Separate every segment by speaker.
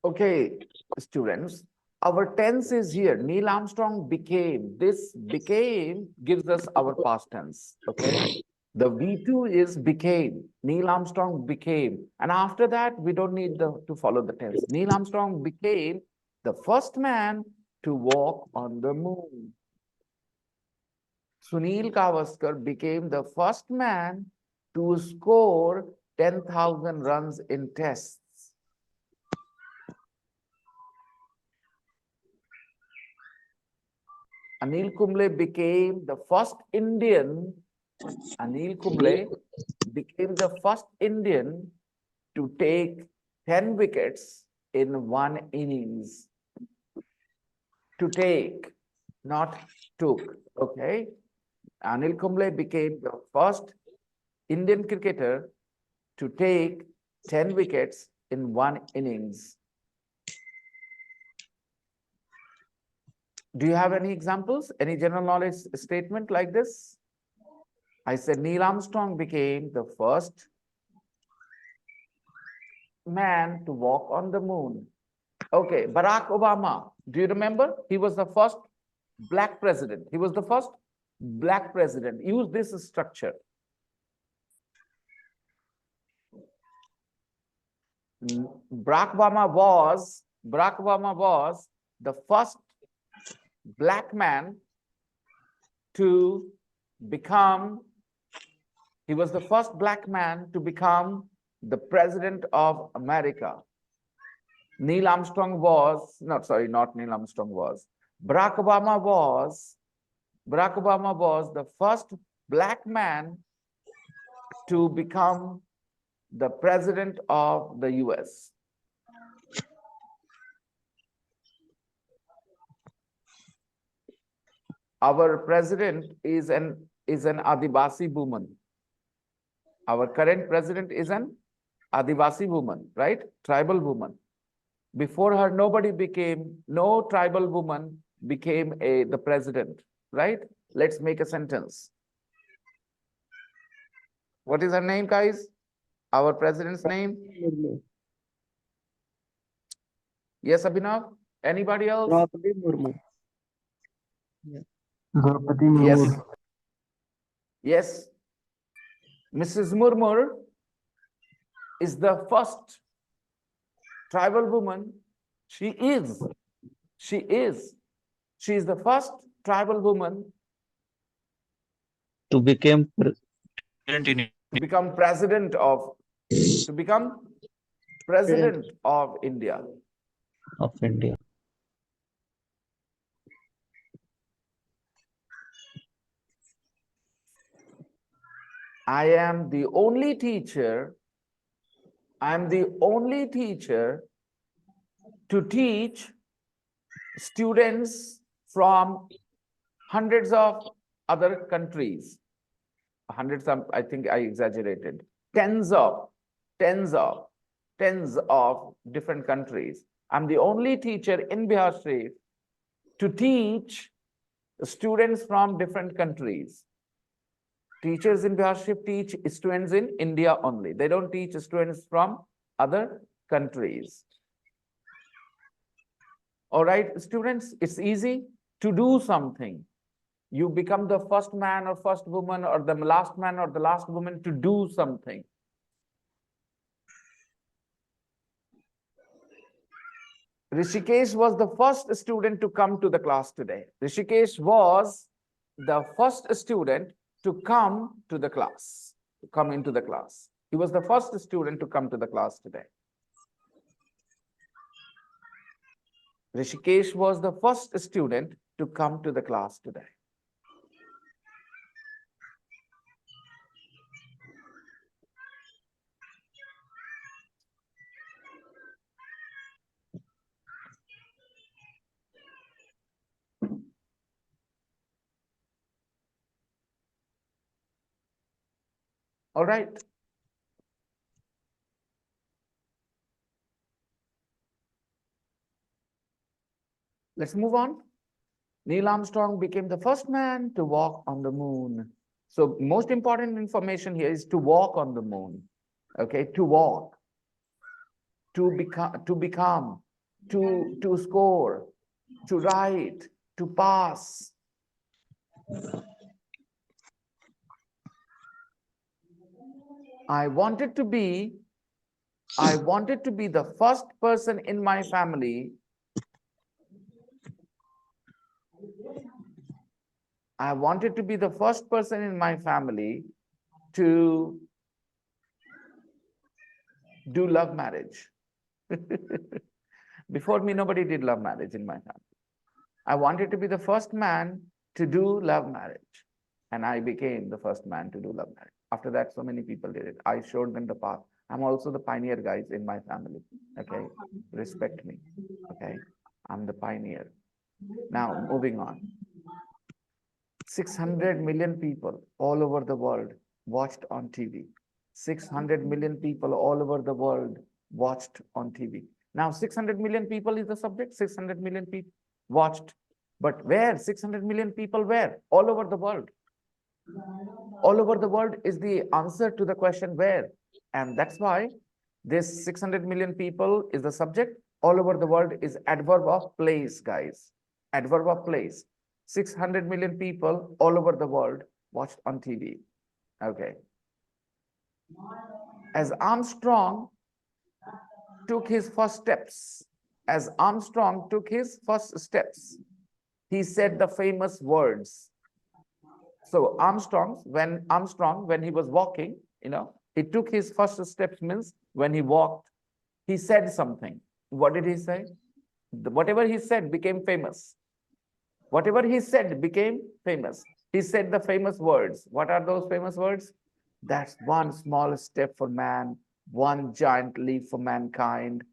Speaker 1: Okay, students, our tense is here. Neil Armstrong became. This became gives us our past tense. Okay. The V2 is became. Neil Armstrong became. And after that, we don't need to follow the tense. Neil Armstrong became the first man to walk on the moon. Sunil Gavaskar became the first man to score 10,000 runs in tests. Anil Kumble became the first Indian. Anil Kumble became the first Indian to take 10 wickets in one innings. To take, not took. Okay. Anil Kumble became the first Indian cricketer to take 10 wickets in one innings. Do you have any examples? Any general knowledge statement like this? I said Neil Armstrong became the first man to walk on the moon. Okay, Barack Obama. Do you remember? He was the first black president. He was the first black president. Use this structure. Barack Obama was the first black man to become, he was the first black man to become the president of America. Neil Armstrong was, not Neil Armstrong was, Barack Obama was the first black man to become the president of the US. Our president is an Adivasi woman. Our current president is an Adivasi woman, right? Tribal woman. Before her, no tribal woman became the president, right? Let's make a sentence. What is her name, guys? Our president's name? Yes, Abhinav? Anybody else?
Speaker 2: Draupadi Murmu.
Speaker 3: Yeah. Draupadi Murmu.
Speaker 1: Yes. Mrs. Murmur is the first tribal woman. She is the first tribal woman
Speaker 2: To become
Speaker 1: president of India.
Speaker 2: of India.
Speaker 1: I am the only teacher to teach students from hundreds of other countries. Hundreds of, I think I exaggerated. Tens of different countries. I'm the only teacher in Bihar Sharif to teach students from different countries. Teachers in Bihar Sharif teach students in India only. They don't teach students from other countries. All right, students, it's easy to do something. You become the first man or first woman or the last man or the last woman to do something. Rishikesh was the first student to come to the class today. Rishikesh was the first student to come to the class, to come into the class. He was the first student to come to the class today. Rishikesh was the first student to come to the class today. All right. Let's move on. Neil Armstrong became the first man to walk on the moon. So most important information here is to walk on the moon. Okay, to walk, to become. to score, to write, to pass. I wanted to be the first person in my family. I wanted to be the first person in my family to do love marriage. Before me, nobody did love marriage in my family. I wanted to be the first man to do love marriage. And I became the first man to do love marriage. After that, so many people did it. I showed them the path. I'm also the pioneer, guys, in my family. Okay, respect me. Okay, I'm the pioneer. Now, moving on. 600 million people all over the world watched on TV. 600 million people all over the world watched on TV. Now, 600 million people is the subject. 600 million people watched. But where? 600 million people where? All over the world. All over the world is the answer to the question where. And that's why this 600 million people is the subject. All over the world is adverb of place, guys. Adverb of place. 600 million people all over the world watched on TV. Okay. As Armstrong took his first steps, he said the famous words. So Armstrong, when he was walking, he took his first steps, means when he walked, he said something. What did he say? Whatever he said became famous. Whatever he said became famous. He said the famous words. What are those famous words? That's one small step for man, one giant leap for mankind.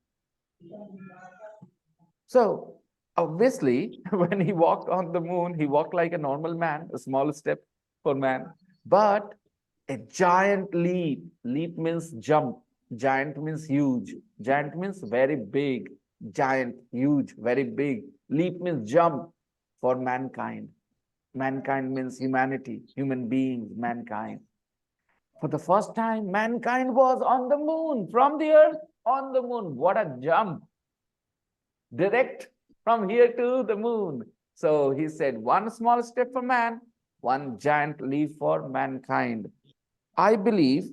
Speaker 1: So obviously, when he walked on the moon, he walked like a normal man, a small step for man, but a giant leap. Leap means jump. Giant means huge. Giant means very big. Giant, huge, very big. Leap means jump for mankind. Mankind means humanity, human beings, mankind. For the first time, mankind was on the moon, from the earth on the moon. What a jump! Direct from here to the moon. So he said, one small step for man, one giant leap for mankind. I believe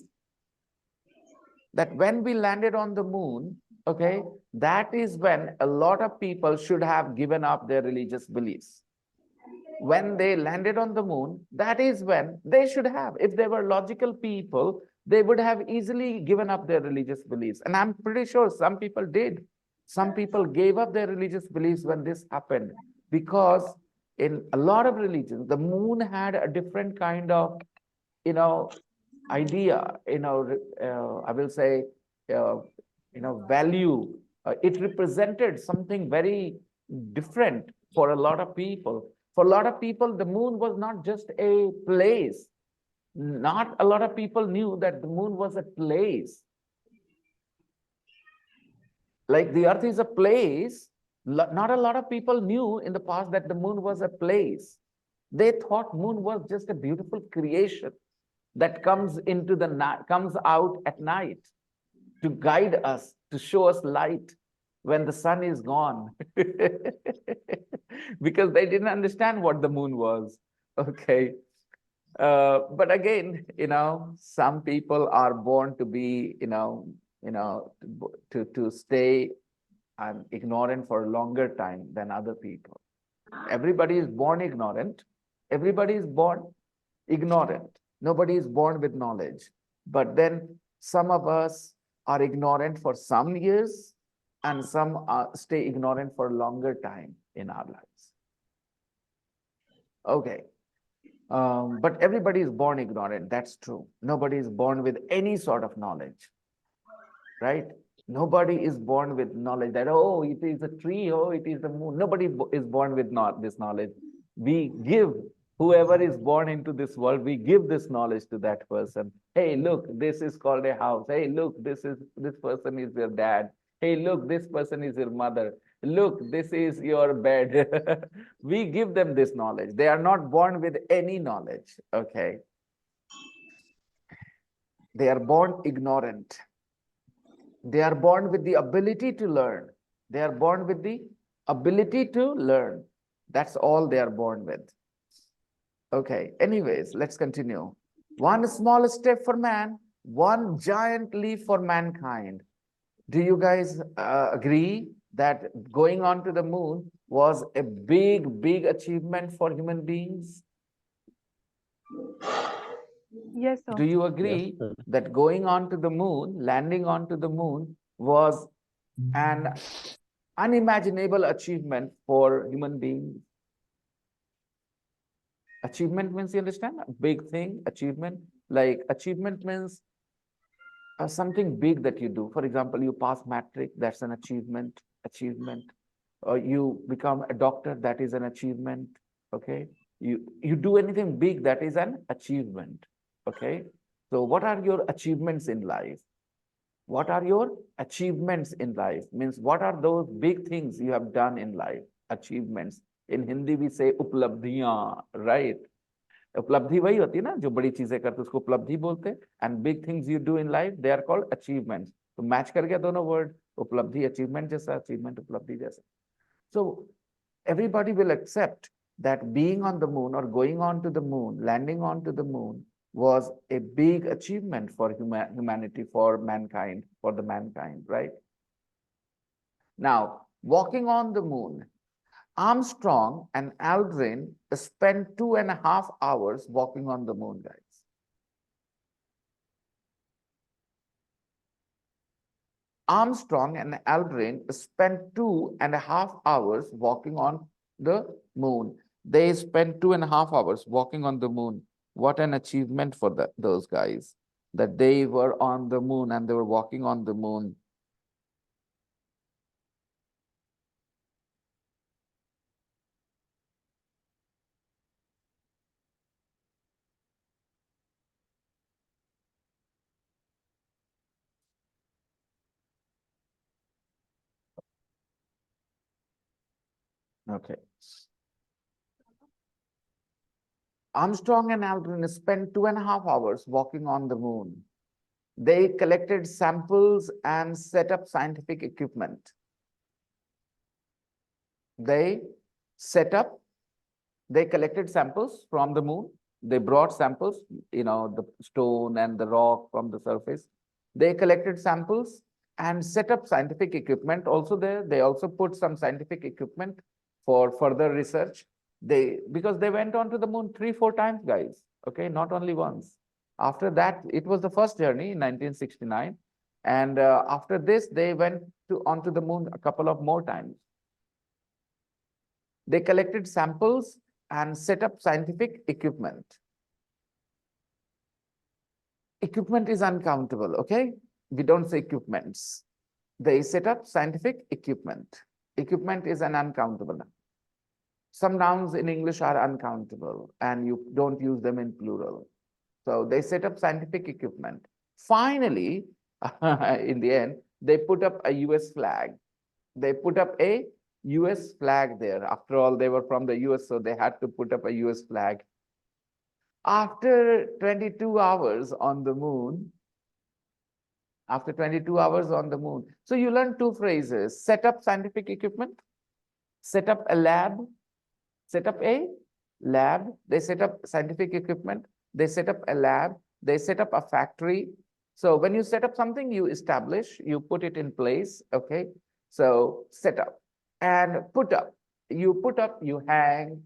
Speaker 1: that when we landed on the moon, okay, that is when a lot of people should have given up their religious beliefs. When they landed on the moon, that is when they should have. If they were logical people, they would have easily given up their religious beliefs. And I'm pretty sure some people did. Some people gave up their religious beliefs when this happened, because in a lot of religions, the moon had a different kind of, idea, I will say, value. It represented something very different for a lot of people. For a lot of people, the moon was not just a place. Not a lot of people knew that the moon was a place. Like the earth is a place. Not a lot of people knew in the past that the moon was a place. They thought moon was just a beautiful creation that comes into the night, comes out at night to guide us, to show us light when the sun is gone. Because they didn't understand what the moon was. Okay. But again, some people are born to be, to stay ignorant for a longer time than other people. Everybody is born ignorant. Everybody is born ignorant. Nobody is born with knowledge. But then some of us are ignorant for some years, and some stay ignorant for a longer time in our lives. Okay. But everybody is born ignorant. That's true. Nobody is born with any sort of knowledge, right? Nobody is born with knowledge that, oh, it is a tree, oh, it is the moon. Nobody is born with this knowledge. We give, whoever is born into this world, we give this knowledge to that person. Hey, look, this is called a house. Hey, look, this person is your dad. Hey, look, this person is your mother. Look, this is your bed. We give them this knowledge. They are not born with any knowledge. Okay. They are born ignorant. They are born with the ability to learn. They are born with the ability to learn. That's all they are born with. Okay, anyways, let's continue. One small step for man, one giant leap for mankind. Do you guys agree that going on to the moon was a big achievement for human beings?
Speaker 4: Yes, sir.
Speaker 1: Do you
Speaker 2: Yes,
Speaker 1: agree
Speaker 2: sir.
Speaker 1: that going on to the moon, landing onto the moon, was an unimaginable achievement for human beings? Achievement means, you understand? A big thing, achievement. Like achievement means something big that you do. For example, you pass matric, that's an achievement. Or you become a doctor, that is an achievement. Okay. You do anything big, that is an achievement. Okay. So what are your achievements in life? What are your achievements in life? Means what are those big things you have done in life? Achievements. In Hindi we say uplabdhiyan, right? उपलब्धि वही होती है ना जो बड़ी चीजें करते उसको उपलब्धि बोलते हैं and big things you do in life they are called achievements तो मैच कर गया दोनों वर्ड उपलब्धि अचीवमेंट जैसा अचीवमेंट उपलब्धि जैसा so everybody will accept that being on the moon or going on to the moon landing on to the moon was a big achievement for humanity for mankind for the mankind right now walking on the moon Armstrong and Aldrin spent 2.5 hours walking on the moon, guys. Armstrong and Aldrin spent 2.5 hours walking on the moon. They spent 2.5 hours walking on the moon. What an achievement for those guys, that they were on the moon and they were walking on the moon. Okay. Armstrong and Aldrin spent 2.5 hours walking on the moon. They collected samples and set up scientific equipment. They collected samples from the moon. They brought samples, the stone and the rock from the surface. They collected samples and set up scientific equipment also there. They also put some scientific equipment for further research. Because they went on to the moon 3-4 times, guys. Okay, not only once. After that, it was the first journey in 1969. And after this, they went onto the moon a couple of more times. They collected samples and set up scientific equipment. Equipment is uncountable, okay? We don't say equipments. They set up scientific equipment. Equipment is an uncountable noun. Some nouns in English are uncountable and you don't use them in plural. So they set up scientific equipment. Finally, in the end, they put up a US flag. They put up a US flag there. After all, they were from the US, so they had to put up a US flag. After 22 hours on the moon, so you learn 2 phrases: set up scientific equipment, set up a lab, set up a lab. They set up scientific equipment, they set up a lab, they set up a factory. So when you set up something, you establish, you put it in place, okay? So set up and put up. You put up, you hang,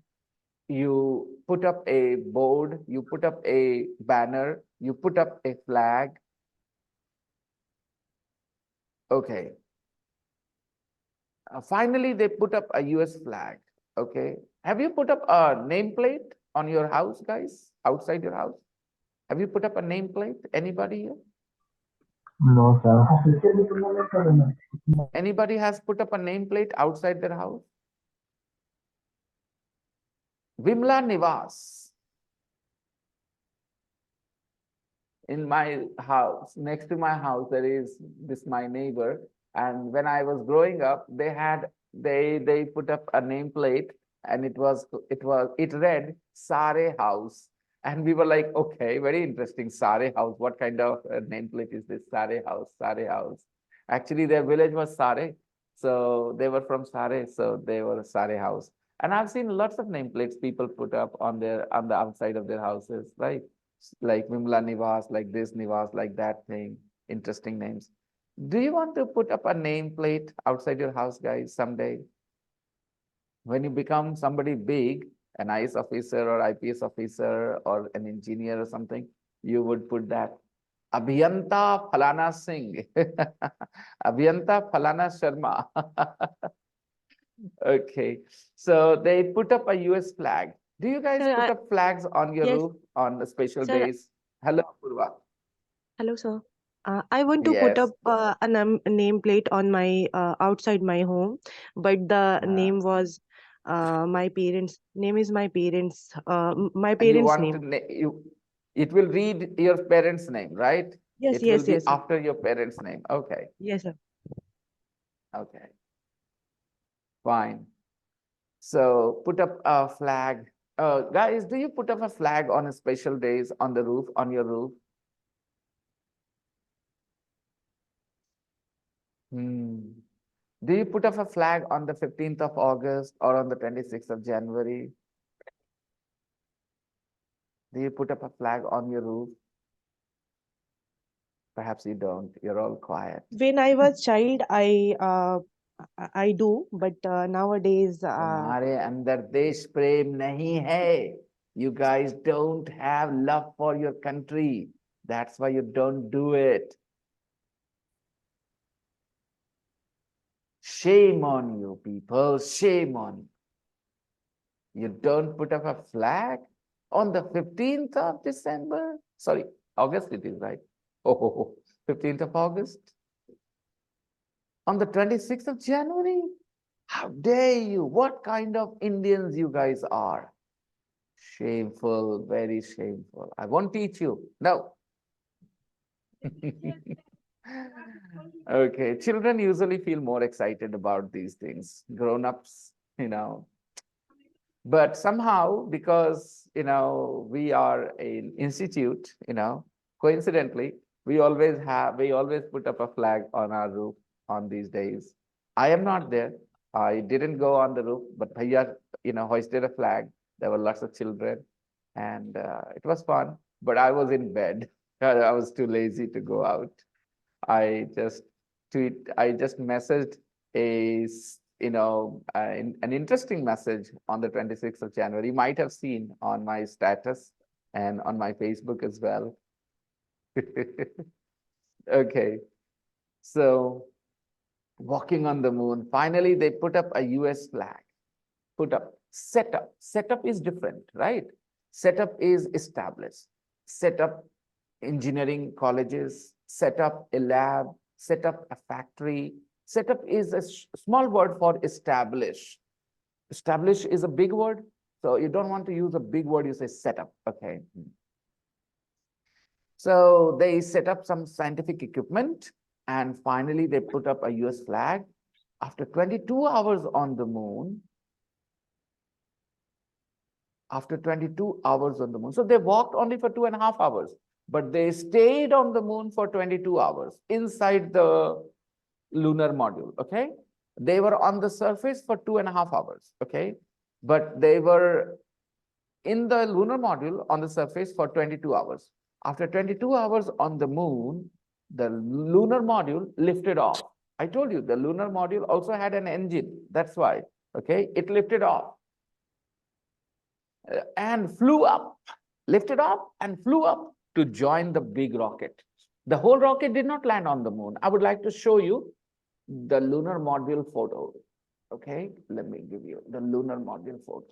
Speaker 1: you put up a board, you put up a banner, you put up a flag. Okay. Finally, they put up a US flag. Okay. Have you put up a nameplate on your house, guys? Outside your house? Have you put up a nameplate? Anybody here?
Speaker 3: No, sir.
Speaker 1: Anybody has put up a nameplate outside their house? Vimla Nivas. In my house, next to my house, there is this my neighbor. And when I was growing up, they put up a nameplate and it read Sare House. And we were like, okay, very interesting, Sare House. What kind of nameplate is this? Sare House, Sare House. Actually, their village was Sare. So they were from Sare, so they were a Sare house. And I've seen lots of nameplates people put up on the outside of their houses, right? Like Vimla Nivas, like this Nivas, like that thing. Interesting names. Do you want to put up a nameplate outside your house, guys, someday? When you become somebody big, an IS officer or IPS officer or an engineer or something, you would put that Abhiyanta Falana Singh, Abhiyanta Falana Sharma. Okay, so they put up a US flag. Do you guys
Speaker 4: Sir,
Speaker 1: put up flags on your
Speaker 4: yes,
Speaker 1: roof on the special
Speaker 4: sir.
Speaker 1: days? Hello, Purva.
Speaker 4: Hello, sir. I want to put
Speaker 1: Yes.
Speaker 4: up a nameplate on my outside my home, but the
Speaker 1: Uh,
Speaker 4: name was my parents' name is my
Speaker 1: you
Speaker 4: parents'
Speaker 1: want to
Speaker 4: name.
Speaker 1: it will read your parents' name, right?
Speaker 4: Yes,
Speaker 1: It will
Speaker 4: yes,
Speaker 1: be
Speaker 4: yes, sir.
Speaker 1: after your parents' name. Okay,
Speaker 4: Yes, sir.
Speaker 1: okay, fine. So put up a flag. Guys, do you put up a flag on a special days on the roof, on your roof? Hmm. Do you put up a flag on the 15th of August or on the 26th of January? Do you put up a flag on your roof? Perhaps you don't. You're all quiet.
Speaker 4: When I was child, I do, but nowadays,
Speaker 1: तुम्हारे अंदर देश प्रेम नहीं है. You guys don't have love for your country. That's why you don't do it. Shame on you, people. Shame on you. You don't put up a flag on the 15th of December? Sorry, August it is, right? Oh, 15th of August? On the 26th of January? How dare you? What kind of Indians you guys are? Shameful, very shameful. I won't teach you. No. Okay, children usually feel more excited about these things. Grown-ups, but somehow, because we are an institute, coincidentally, we always put up a flag on our roof on these days. I am not there. I didn't go on the roof, but Bhaiya, hoisted a flag. There were lots of children, and it was fun. But I was in bed. I was too lazy to go out. I just I just messaged an interesting message on the 26th of January. You might have seen on my status and on my Facebook as well. Okay, so walking on the moon. Finally, they put up a US flag. Put up setup. Setup is different, right? Setup is established. Set up engineering colleges, set up a lab, set up a factory. Set up is a small word for establish. Establish is a big word. So you don't want to use a big word, you say setup. Okay. So they set up some scientific equipment and finally they put up a US flag. After 22 hours on the moon, after 22 hours on the moon. So they walked only for 2.5 hours, but they stayed on the moon for 22 hours inside the lunar module. Okay. They were on the surface for 2.5 hours. Okay. But they were in the lunar module on the surface for 22 hours. After 22 hours on the moon, the lunar module lifted off. I told you the lunar module also had an engine. That's why. Okay. It lifted off and flew up, lifted up and flew up to join the big rocket. The whole rocket did not land on the moon. I would like to show you the lunar module photo. Okay, let me give you the lunar module photo.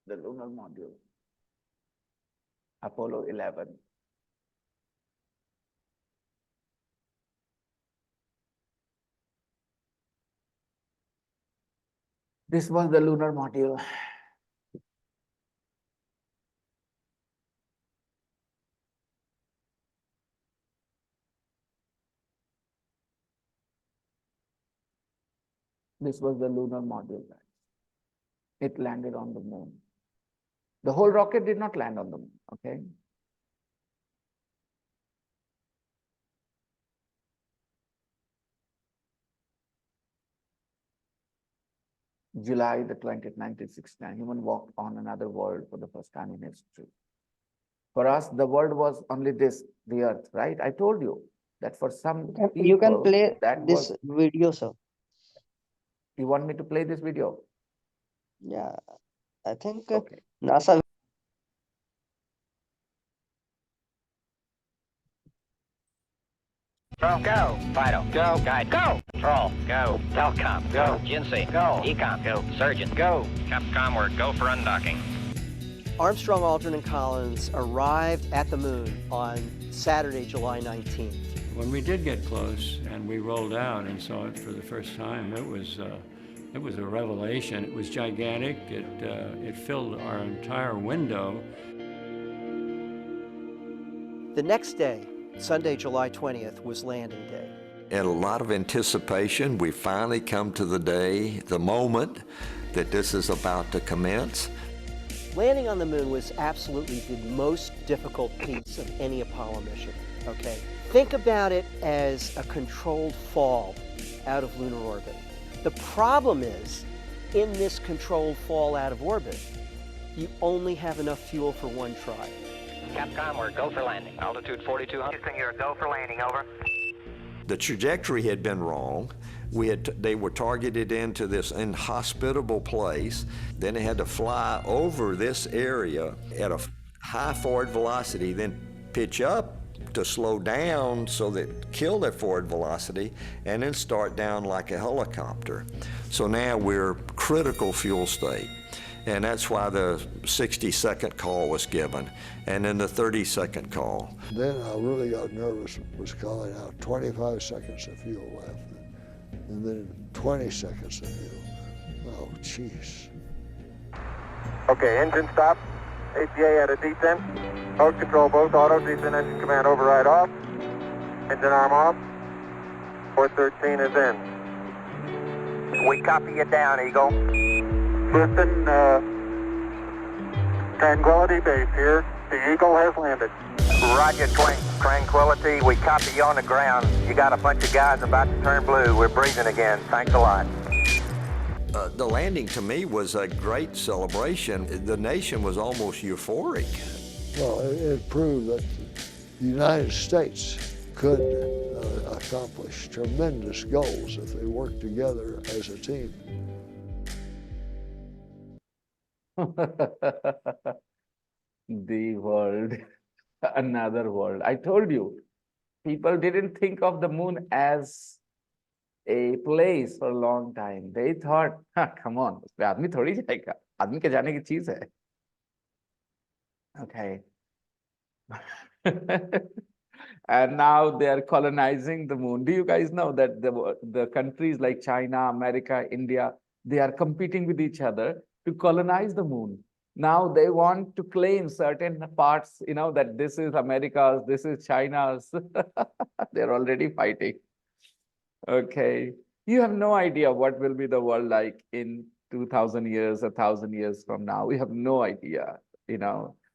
Speaker 1: The lunar module, Apollo 11. This was the lunar module. This was the lunar module. It landed on the moon. The whole rocket did not land on the moon. Okay. July the 20th, 1969, human walked on another world for the first time in history. For us, the world was only this, the earth, right? I told you that for some
Speaker 2: You can
Speaker 1: people,
Speaker 2: play
Speaker 1: that
Speaker 2: this
Speaker 1: was,
Speaker 2: video, sir.
Speaker 1: you want me to play this video?
Speaker 2: Yeah, I think
Speaker 1: Okay.
Speaker 2: NASA.
Speaker 5: Go. Vital. Go. Guide. Go. Patrol. Go. Telcom. Go. Ginsey. Go. Econ. Go. Surgeon. Go. Capcom work. Go for undocking.
Speaker 6: Armstrong, Aldrin, and Collins arrived at the moon on Saturday, July 19th.
Speaker 7: When we did get close and we rolled out and saw it for the first time, it was a revelation. It was gigantic. It filled our entire window.
Speaker 6: The next day, Sunday, July 20th, was landing day.
Speaker 8: And a lot of anticipation. We finally come to the day, the moment that this is about to commence.
Speaker 6: Landing on the moon was absolutely the most difficult piece of any Apollo mission, okay? Think about it as a controlled fall out of lunar orbit. The problem is, in this controlled fall out of orbit, you only have enough fuel for one try.
Speaker 5: Capcom work. Go for landing. Altitude 4,200. Houston, you're go for landing. Over.
Speaker 8: The trajectory had been wrong. They were targeted into this inhospitable place. Then they had to fly over this area at a high forward velocity, then pitch up to slow down so that kill that forward velocity, and then start down like a helicopter. So now we're critical fuel state. And that's why the 60-second call was given, and then the 30-second call.
Speaker 9: Then I really got nervous, was calling out 25 seconds of fuel left, and then 20 seconds of fuel. Oh, jeez.
Speaker 10: Okay, engine stop. ATA at a descent. Mode control both auto, descent engine command override off. Engine arm off. 413 is in.
Speaker 5: We copy you down, Eagle.
Speaker 10: Houston, Tranquility Base here. The Eagle has landed.
Speaker 5: Roger, Tranquility. We copy you on the ground. You got a bunch of guys about to turn blue. We're breathing again. Thanks a lot.
Speaker 8: The landing to me was a great celebration. The nation was almost euphoric.
Speaker 9: Well, it proved that the United States could accomplish tremendous goals if they worked together as a team.
Speaker 1: The world, another world. I told you, people didn't think of the moon as a place for a long time. They thought, come on, उसपे आदमी थोड़ी जाएगा, आदमी के जाने की चीज है. Okay. And now they are colonizing the moon. Do you guys know that the countries like China, America, India, they are competing with each other to colonize the moon? Now they want to claim certain parts, that this is America's, this is China's. They're already fighting. Okay. You have no idea what will be the world like in 2000 years, 1,000 years from now. We have no idea,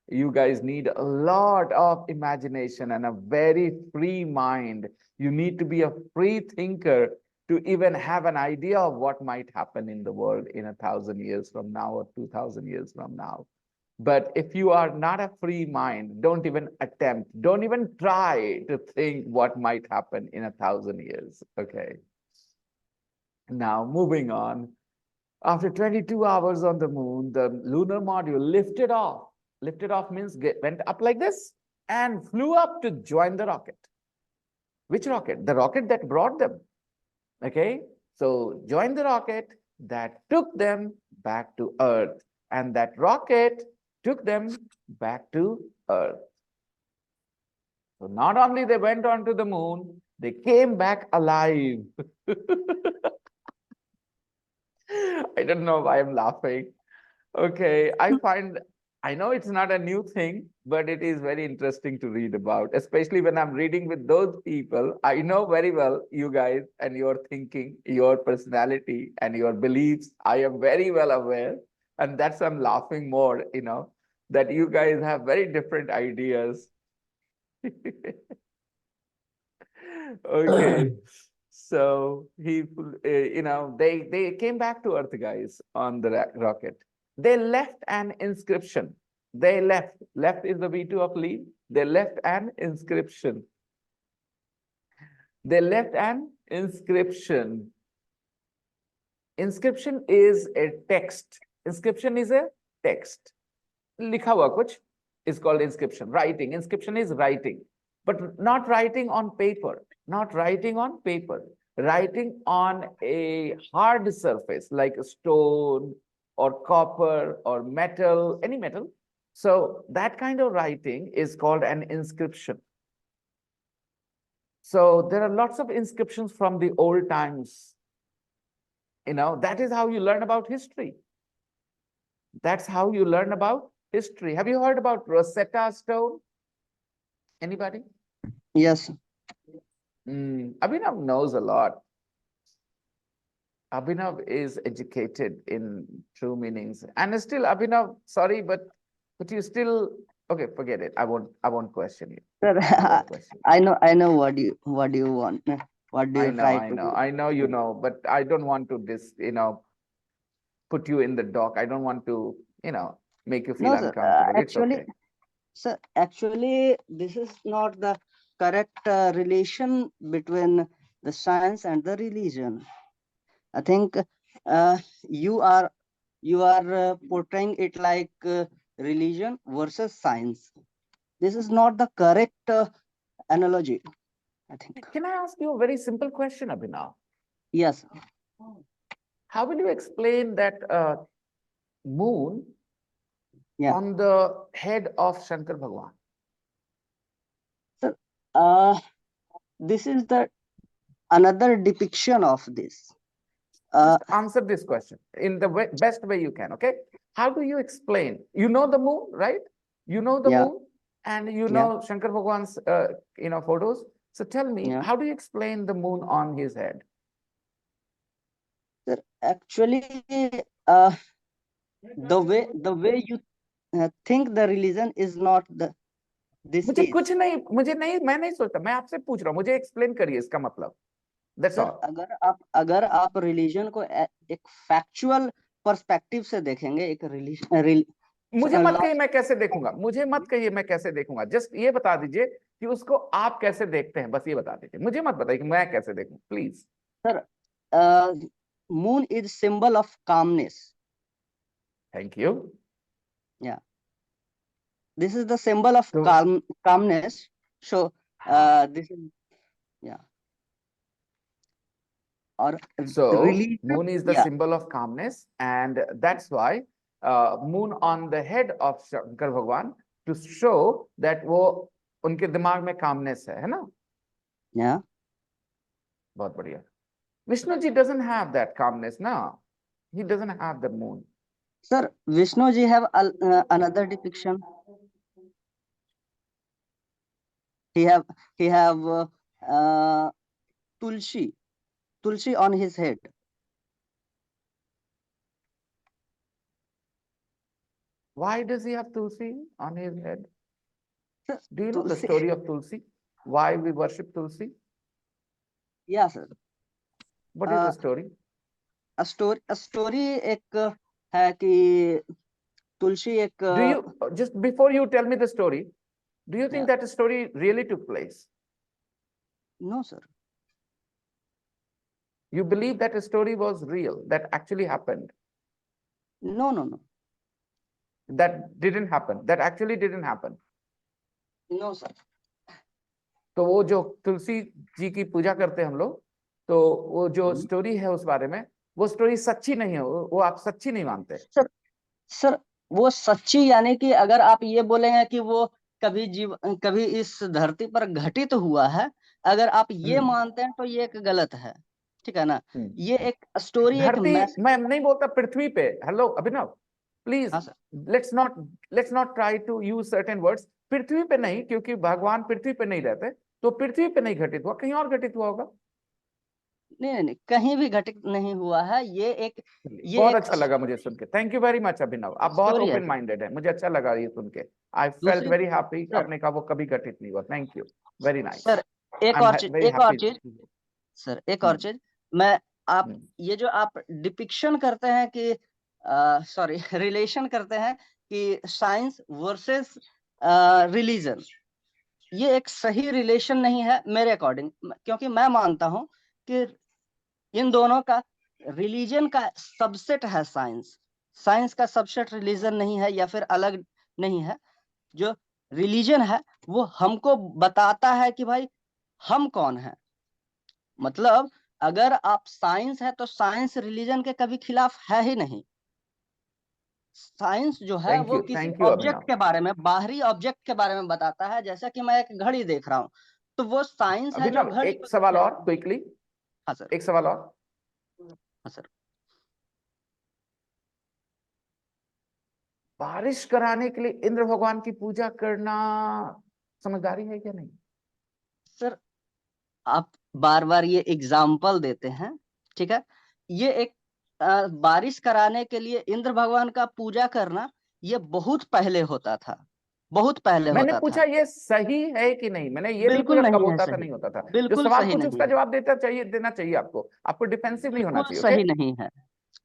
Speaker 1: You guys need a lot of imagination and a very free mind. You need to be a free thinker to even have an idea of what might happen in the world in 1,000 years from now or 2,000 years from now. But if you are not a free mind, don't even attempt, don't even try to think what might happen in 1,000 years, okay? Now, moving on. After 22 hours on the moon, the lunar module lifted off. Lifted off means went up like this and flew up to join the rocket. Which rocket? The rocket that brought them. Okay, so join the rocket that took them back to Earth, and that rocket took them back to Earth. So not only they went onto the moon, they came back alive. I don't know why I'm laughing. Okay, I know it's not a new thing, but it is very interesting to read about, especially when I'm reading with those people. I know very well you guys and your thinking, your personality and your beliefs. I am very well aware. And that's why I'm laughing more, that you guys have very different ideas. Okay. So he, they came back to Earth, guys, on the rocket. They left an inscription. They left. Left is the V2 of leave. They left an inscription. They left an inscription. Inscription is a text. Inscription is a text. लिखा हुआ कुछ is called inscription. Writing. Inscription is writing, but not writing on paper. Not writing on paper. Writing on a hard surface like a stone or copper or metal, any metal. So that kind of writing is called an inscription. So there are lots of inscriptions from the old times. That is how you learn about history. That's how you learn about history. Have you heard about Rosetta Stone? Anybody?
Speaker 2: Yes.
Speaker 1: Abhinav knows a lot. Abhinav is educated in true meanings. And still, Abhinav, sorry, but you still, okay, forget it. I won't question you.
Speaker 2: Sir, I know what you want. What do you try to do?
Speaker 1: I know you know, but I don't want to put you in the dock. I don't want to, make you feel
Speaker 2: No, sir.
Speaker 1: uncomfortable. It's okay.
Speaker 2: Sir, actually, this is not the correct relation between the science and the religion. I think you are portraying it like religion versus science. This is not the correct analogy, I think.
Speaker 1: Can I ask you a very simple question, Abhinav?
Speaker 2: Yes.
Speaker 1: How will you explain that moon on the head of Shankar Bhagwan?
Speaker 2: Sir, this is the another depiction of this.
Speaker 1: Just answer this question in the best way you can, okay? How do you explain? You know the moon, right? You know the moon, and you know Shankar Bhagwan's, photos. So tell me, how do you explain the moon on his head?
Speaker 2: Sir, actually, the way you think the religion is not the this.
Speaker 1: मैं नहीं सोचता, मैं आपसे पूछ रहा हूँ, मुझे explain करिए इसका मतलब. That's all.
Speaker 2: अगर आप रिलीजन को एक फैक्चुअल पर्सपेक्टिव से देखेंगे, एक
Speaker 1: मुझे मत कहिए मैं कैसे देखूंगा, मुझे मत कहिए मैं कैसे देखूंगा. जस्ट ये बता दीजिए कि उसको आप कैसे देखते हैं, बस ये बता दीजिए. मुझे मत बताइए कि मैं कैसे देखूं, please.
Speaker 2: Sir, moon is symbol of calmness.
Speaker 1: Thank you.
Speaker 2: Yeah. This is the symbol of calmness. So this is
Speaker 1: So moon is the symbol of calmness, and that's why moon on the head of Shankar Bhagwan to show that वो उनके दिमाग में calmness है ना?
Speaker 2: Yeah.
Speaker 1: बहुत बढ़िया. Vishnu ji doesn't have that calmness now. He doesn't have the moon.
Speaker 2: Sir, Vishnu ji have another depiction. He have Tulsi on his head.
Speaker 1: Why does he have Tulsi on his head? Do you know the story of Tulsi? Why we worship Tulsi?
Speaker 2: Yeah, sir.
Speaker 1: What is the story?
Speaker 2: A story एक है कि तुलसी एक.
Speaker 1: Do you just before you tell me the story, do you think that story really took place?
Speaker 2: No, sir.
Speaker 1: You believe that a story was real, that actually happened?
Speaker 2: No.
Speaker 1: That didn't happen. That actually didn't happen.
Speaker 2: No, sir.
Speaker 1: तो वो जो तुलसी जी की पूजा करते हैं हम लोग, तो वो जो स्टोरी है उस बारे में, वो स्टोरी सच्ची नहीं है, वो आप सच्ची नहीं मानते?
Speaker 2: सर वो सच्ची यानी कि अगर आप ये बोलेंगे कि वो कभी इस धरती पर घटित हुआ है, अगर आप ये मानते हैं तो ये एक गलत है, ठीक है ना? ये एक स्टोरी
Speaker 1: मैं नहीं बोलता पृथ्वी पे. Hello Abhinav, please let's not try to use certain words. Prithvi पे नहीं, क्योंकि भगवान पृथ्वी पे नहीं रहते, तो पृथ्वी पे नहीं घटित हुआ, कहीं और घटित हुआ होगा.
Speaker 2: नहीं, कहीं भी घटित नहीं हुआ है. ये
Speaker 1: बहुत अच्छा लगा मुझे सुन के. थैंक यू वेरी मच अभिनव, आप बहुत ओपन माइंडेड है, मुझे अच्छा लगा ये सुन के. I felt very happy. आपने कहा वो कभी घटित नहीं हुआ. Thank you, very nice.
Speaker 2: Sir एक और चीज सर एक और चीज, मैं आप ये जो आप डिपिक्शन करते हैं कि सॉरी रिलेशन करते हैं कि साइंस वर्सेस रिलीजन, ये एक सही रिलेशन नहीं है मेरे अकॉर्डिंग, क्योंकि मैं मानता हूं कि इन दोनों का रिलीजन का सबसेट है साइंस। साइंस का सबसेट रिलीजन नहीं है या फिर अलग नहीं है। जो रिलीजन है वो हमको बताता है कि भाई हम कौन है। मतलब अगर आप साइंस है तो साइंस रिलीजन के कभी खिलाफ है ही नहीं। साइंस जो है वो किसी
Speaker 1: थैंक यू
Speaker 2: ऑब्जेक्ट
Speaker 1: अभिनव।
Speaker 2: के बारे में, बाहरी ऑब्जेक्ट के बारे में बताता है। जैसा कि मैं एक घड़ी देख रहा हूँ, तो वो साइंस है जो
Speaker 1: अभिनव
Speaker 2: घड़ी
Speaker 1: एक
Speaker 2: को
Speaker 1: सवाल
Speaker 2: देखने
Speaker 1: और
Speaker 2: का।
Speaker 1: क्विकली,
Speaker 2: हाँ सर।
Speaker 1: एक सवाल और।
Speaker 2: हाँ सर।
Speaker 1: बारिश कराने के लिए इंद्र भगवान की पूजा करना समझदारी है क्या नहीं?
Speaker 2: सर आप बार बार ये एग्जाम्पल देते हैं, ठीक है। ये एक बारिश कराने के लिए इंद्र भगवान का पूजा करना ये बहुत पहले होता था, बहुत पहले
Speaker 1: मैंने
Speaker 2: होता था।
Speaker 1: पूछा ये सही है कि नहीं, मैंने ये नहीं
Speaker 2: बिल्कुल
Speaker 1: पूछा कब
Speaker 2: नहीं है
Speaker 1: होता था
Speaker 2: सही,
Speaker 1: नहीं होता था। जो
Speaker 2: बिल्कुल
Speaker 1: सवाल
Speaker 2: सही
Speaker 1: पूछे
Speaker 2: नहीं
Speaker 1: उसका
Speaker 2: है,
Speaker 1: जवाब देना चाहिए आपको। आपको डिफेंसिव नहीं होना
Speaker 2: बिल्कुल
Speaker 1: चाहिए। ओके,
Speaker 2: सही नहीं है,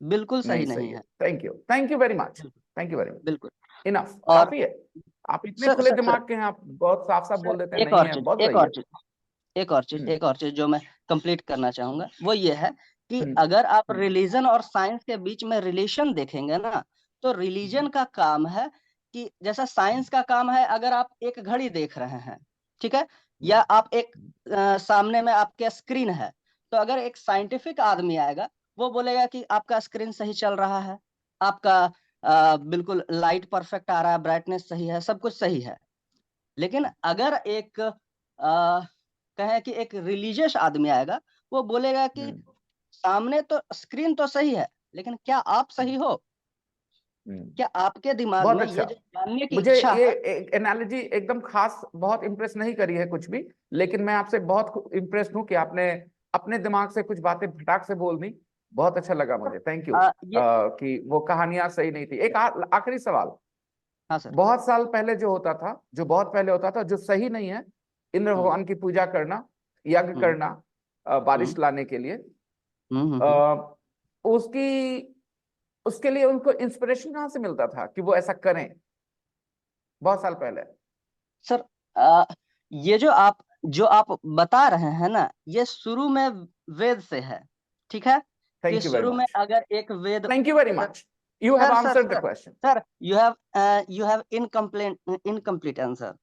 Speaker 2: बिल्कुल
Speaker 1: नहीं
Speaker 2: सही
Speaker 1: सही
Speaker 2: नहीं
Speaker 1: है।
Speaker 2: है।
Speaker 1: थैंक यू वेरी मच,
Speaker 2: बिल्कुल
Speaker 1: थैंक यू वेरी मच।
Speaker 2: बिल्कुल।
Speaker 1: इनफ,
Speaker 2: और
Speaker 1: काफी है। आप इतने
Speaker 2: सर
Speaker 1: खुले
Speaker 2: सर सर
Speaker 1: दिमाग के हैं, आप बहुत साफ साफ
Speaker 2: सर
Speaker 1: बोल देते हैं।
Speaker 2: एक
Speaker 1: नहीं
Speaker 2: और
Speaker 1: है,
Speaker 2: चीज,
Speaker 1: बहुत
Speaker 2: एक
Speaker 1: सही है।
Speaker 2: और चीज, एक और चीज, एक और चीज जो मैं कंप्लीट करना चाहूंगा वो ये है कि
Speaker 1: हम्म,
Speaker 2: अगर आप रिलीजन और साइंस के बीच में रिलेशन देखेंगे ना, तो रिलीजन का काम है कि जैसा साइंस का काम है, अगर आप एक घड़ी देख रहे हैं, ठीक है, या आप एक सामने में आपके स्क्रीन है, तो अगर एक साइंटिफिक आदमी आएगा वो बोलेगा कि आपका स्क्रीन सही चल रहा है, आपका बिल्कुल लाइट परफेक्ट आ रहा है, ब्राइटनेस सही है, सब कुछ सही है। लेकिन अगर एक कहें कि एक रिलीजियस आदमी आएगा, वो बोलेगा कि सामने तो स्क्रीन तो सही है, लेकिन क्या आप सही हो? क्या आपके दिमाग
Speaker 1: बहुत
Speaker 2: में
Speaker 1: अच्छा।
Speaker 2: ये जो जानने की
Speaker 1: मुझे
Speaker 2: इच्छा
Speaker 1: ये
Speaker 2: है?
Speaker 1: एनालॉजी एकदम खास बहुत इम्प्रेस नहीं करी है कुछ भी, लेकिन मैं आपसे बहुत इम्प्रेस्ड हूँ कि आपने अपने दिमाग से कुछ बातें फटाक से बोल दी। बहुत अच्छा लगा मुझे, थैंक यू।
Speaker 2: ये
Speaker 1: कि वो कहानियां सही नहीं थी। एक आखिरी सवाल।
Speaker 2: हाँ सर।
Speaker 1: बहुत साल पहले जो होता था, जो बहुत पहले होता था, जो सही नहीं है, इंद्र भगवान की पूजा करना, यज्ञ
Speaker 2: हम्म
Speaker 1: करना,
Speaker 2: हम्म
Speaker 1: बारिश लाने के लिए,
Speaker 2: हम्म हम्म हम्म।
Speaker 1: अ, उसकी उसके लिए उनको इंस्पिरेशन कहाँ से मिलता था कि वो ऐसा करें बहुत साल पहले?
Speaker 2: सर ये जो आप बता रहे हैं ना, ये शुरू में वेद से है, ठीक है। कि
Speaker 1: थैंक यू वेरी
Speaker 2: शुरू में
Speaker 1: मच,
Speaker 2: अगर एक वेद,
Speaker 1: thank you very
Speaker 2: sir
Speaker 1: much. You have
Speaker 2: sir sir
Speaker 1: answered the
Speaker 2: sir
Speaker 1: question.
Speaker 2: Sir you have incomplete answer.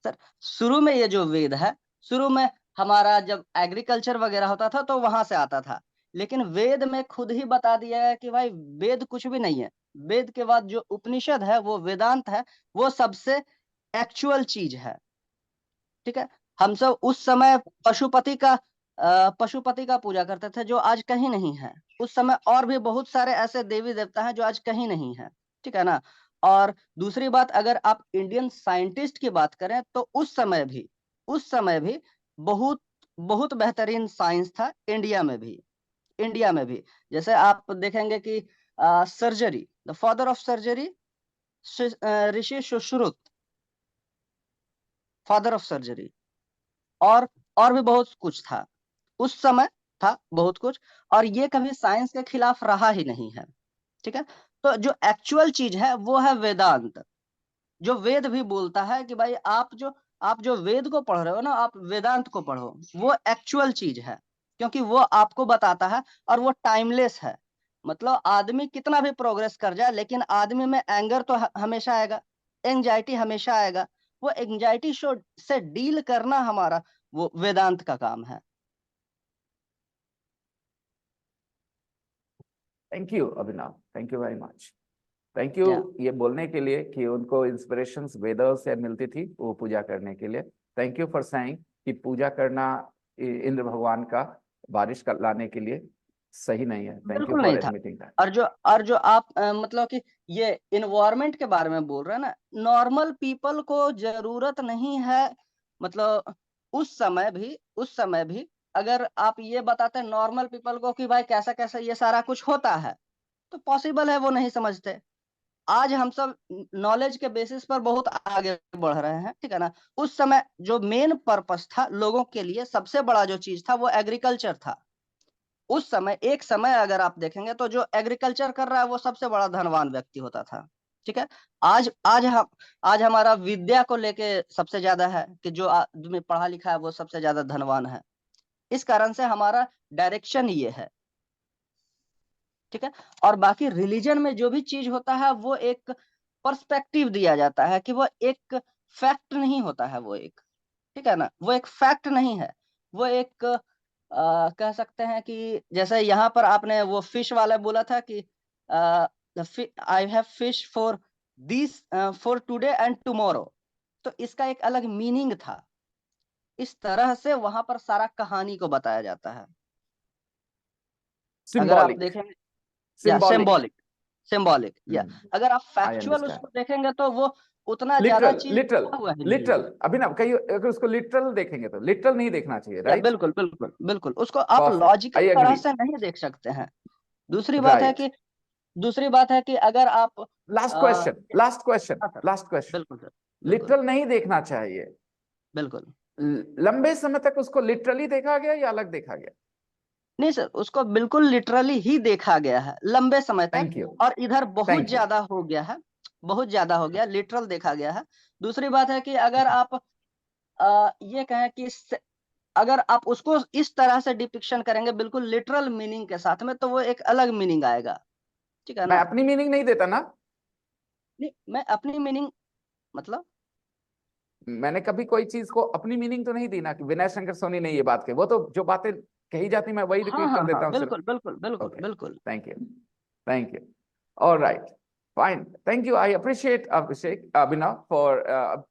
Speaker 2: Sir शुरू में ये जो वेद है, शुरू में हमारा जब एग्रीकल्चर वगैरह होता था तो वहां से आता था। लेकिन वेद में खुद ही बता दिया है कि भाई वेद कुछ भी नहीं है। वेद के बाद जो उपनिषद है वो वेदांत है, वो सबसे एक्चुअल चीज है, ठीक है। हम सब उस समय पशुपति का पूजा करते थे, जो आज कहीं नहीं है। उस समय और भी बहुत सारे ऐसे देवी देवता हैं जो आज कहीं नहीं है, ठीक है ना। और दूसरी बात, अगर आप इंडियन साइंटिस्ट की बात करें तो उस समय भी बहुत बहुत बेहतरीन साइंस था इंडिया में भी, इंडिया में भी। जैसे आप देखेंगे कि surgery, the father of surgery, Rishi Sushruta, father of surgery. और और भी बहुत कुछ था उस समय, था बहुत कुछ। और ये कभी साइंस के खिलाफ रहा ही नहीं है, ठीक है। तो जो एक्चुअल चीज है वो है वेदांत। जो वेद भी बोलता है कि भाई आप जो वेद को पढ़ रहे हो ना, आप वेदांत को पढ़ो, वो एक्चुअल चीज है। क्योंकि वो आपको बताता है और वो टाइमलेस है। मतलब आदमी कितना भी प्रोग्रेस कर जाए, लेकिन आदमी में एंगर तो हमेशा आएगा, एंजाइटी हमेशा आएगा। वो एंजाइटी से डील करना हमारा वो वेदांत का काम है।
Speaker 1: Thank you Abhinav, thank you very much. Thank you
Speaker 2: या
Speaker 1: ये बोलने के लिए कि उनको इंस्पिरेशंस वेदों से मिलती थी वो पूजा करने के लिए। थैंक यू फॉर सेइंग कि पूजा करना इंद्र भगवान का बारिश का लाने के लिए सही नहीं है। थैंक यू
Speaker 2: बिल्कुल
Speaker 1: फॉर
Speaker 2: नहीं था।
Speaker 1: Admitting that.
Speaker 2: और जो आप मतलब कि ये इन्वायरमेंट के बारे में बोल रहे हैं ना, नॉर्मल पीपल को जरूरत नहीं है। मतलब उस समय भी अगर आप ये बताते हैं नॉर्मल पीपल को कि भाई कैसा कैसा ये सारा कुछ होता है, तो पॉसिबल है वो नहीं समझते। आज हम सब नॉलेज के बेसिस पर बहुत आगे बढ़ रहे हैं, ठीक है ना। उस समय जो मेन पर्पस था लोगों के लिए, सबसे बड़ा जो चीज था वो एग्रीकल्चर था। उस समय, एक समय अगर आप देखेंगे तो जो एग्रीकल्चर कर रहा है वो सबसे बड़ा धनवान व्यक्ति होता था, ठीक है। आज हमारा विद्या को लेके सबसे ज्यादा है कि जो आदमी पढ़ा लिखा है वो सबसे ज्यादा धनवान है। इस कारण से हमारा डायरेक्शन ये है, ठीक है। और बाकी रिलीजन में जो भी चीज होता है वो एक पर्सपेक्टिव दिया जाता है कि वो एक फैक्ट नहीं होता है, वो एक, ठीक है ना, वो एक फैक्ट नहीं है, वो एक कह सकते हैं कि जैसे यहाँ पर आपने वो फिश वाला बोला था कि I have fish for this for today and tomorrow, तो इसका एक अलग मीनिंग था। इस तरह से वहां पर सारा कहानी को बताया जाता है। अगर आप
Speaker 1: Symbolic.
Speaker 2: देखेंगे,
Speaker 1: Symbolic.
Speaker 2: सिंबॉलिक, सिंबॉलिक, या अगर आप
Speaker 1: I
Speaker 2: फैक्चुअल
Speaker 1: understand.
Speaker 2: उसको देखेंगे तो वो उतना ज्यादा
Speaker 1: Literal,
Speaker 2: चीज
Speaker 1: literal,
Speaker 2: लिखा हुआ है हिंदी में।
Speaker 1: literal. अभी ना कहीं अगर उसको literal देखेंगे तो literal नहीं देखना चाहिए,
Speaker 2: या
Speaker 1: right?
Speaker 2: बिल्कुल बिल्कुल बिल्कुल, उसको आप
Speaker 1: Perfect.
Speaker 2: लॉजिकल
Speaker 1: I
Speaker 2: तरह
Speaker 1: agree.
Speaker 2: से नहीं देख सकते हैं। दूसरी बात है
Speaker 1: Right.
Speaker 2: कि अगर आप
Speaker 1: Last question. Last question.
Speaker 2: हाँ सर,
Speaker 1: Last question.
Speaker 2: बिल्कुल सर, बिल्कुल
Speaker 1: Literal नहीं देखना चाहिए।
Speaker 2: बिल्कुल।
Speaker 1: लंबे समय तक उसको लिटरली देखा गया या अलग देखा गया?
Speaker 2: नहीं सर, उसको बिल्कुल लिटरली ही देखा गया है लंबे समय तक,
Speaker 1: Thank you.
Speaker 2: और इधर बहुत
Speaker 1: Thank you.
Speaker 2: ज्यादा हो गया है, बहुत ज्यादा हो गया, लिटरल देखा गया है। दूसरी बात है कि अगर आप ये कहें कि अगर आप उसको इस तरह से डिपिक्शन करेंगे बिल्कुल लिटरल मीनिंग के साथ में, तो वो एक अलग मीनिंग आएगा, ठीक है
Speaker 1: मैं
Speaker 2: ना।
Speaker 1: अपनी मीनिंग नहीं देता ना।
Speaker 2: नहीं, मैं अपनी मीनिंग मतलब
Speaker 1: मैंने कभी कोई चीज को अपनी मीनिंग तो नहीं दी ना कि विनय शंकर सोनी ने ये बात कही। वो तो जो बातें कही जाती मैं वही
Speaker 2: हाँ
Speaker 1: रिपीट कर
Speaker 2: हाँ
Speaker 1: देता
Speaker 2: हाँ,
Speaker 1: हूँ सिर्फ।
Speaker 2: बिल्कुल बिल्कुल बिल्कुल
Speaker 1: Okay.
Speaker 2: बिल्कुल।
Speaker 1: Thank you. Thank you. All right. Fine. Thank you. I appreciate Abhinav for.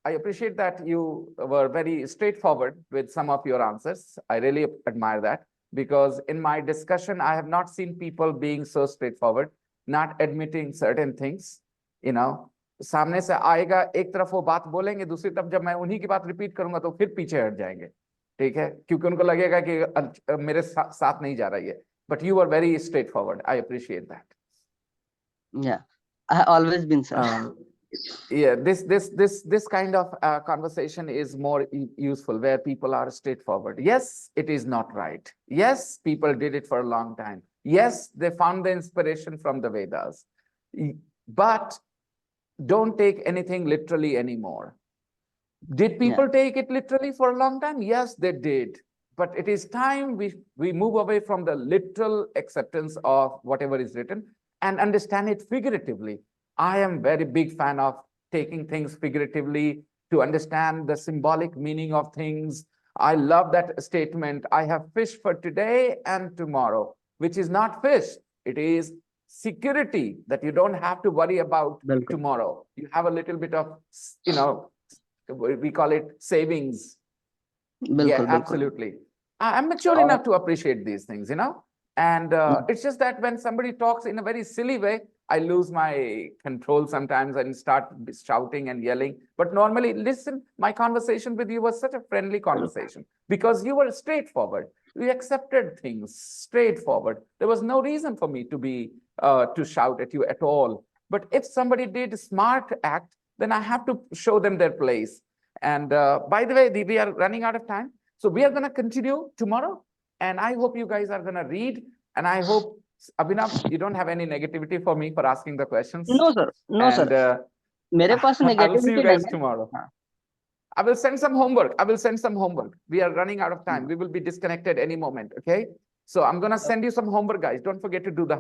Speaker 1: I appreciate that you were very straightforward with some of your answers. I really admire that because in my discussion, I have not seen people being so straightforward, not admitting certain things. You know, सामने से आएगा, एक तरफ वो बात बोलेंगे, दूसरी तरफ जब मैं उन्हीं की बात रिपीट करूंगा तो फिर पीछे हट जाएंगे, ठीक है, क्योंकि उनको लगेगा कि मेरे साथ नहीं जा रहा है। But you are very straightforward. I appreciate that.
Speaker 2: Yeah, I have always been, sir.
Speaker 1: Yeah, this kind of conversation is more useful where people are straightforward. Yes, it is not right. Yes, people did it for a long time. Yes, they found the inspiration from the Vedas. But don't take anything literally anymore. Did people take it literally for a long time? Yes, they did. But it is time we move away from the literal acceptance of whatever is written and understand it figuratively. I am very big fan of taking things figuratively to understand the symbolic meaning of things. I love that statement. I have fish for today and tomorrow, which is not fish. It is security that you don't have to worry about tomorrow. You have a little bit of, we call it savings. Yeah, absolutely. I'm mature enough to appreciate these things, and it's just that when somebody talks in a very silly way, I lose my control sometimes and start shouting and yelling. But normally, listen, my conversation with you was such a friendly conversation because you were straightforward. We accepted things straightforward. There was no reason for me to be to shout at you at all. But if somebody did a smart act, then I have to show them their place. And by the way, we are running out of time. So we are going to continue tomorrow. And I hope you guys are going to read. And I hope, Abhinav, you don't have any negativity for me for asking the questions.
Speaker 2: No, sir. No,
Speaker 1: and,
Speaker 2: sir. मेरे पास
Speaker 1: I will see you
Speaker 2: negativity
Speaker 1: guys
Speaker 2: नहीं है.
Speaker 1: tomorrow. I will send some homework. We are running out of time. We will be disconnected any moment. Okay. So I'm going to send you some homework, guys. Don't forget to do the homework.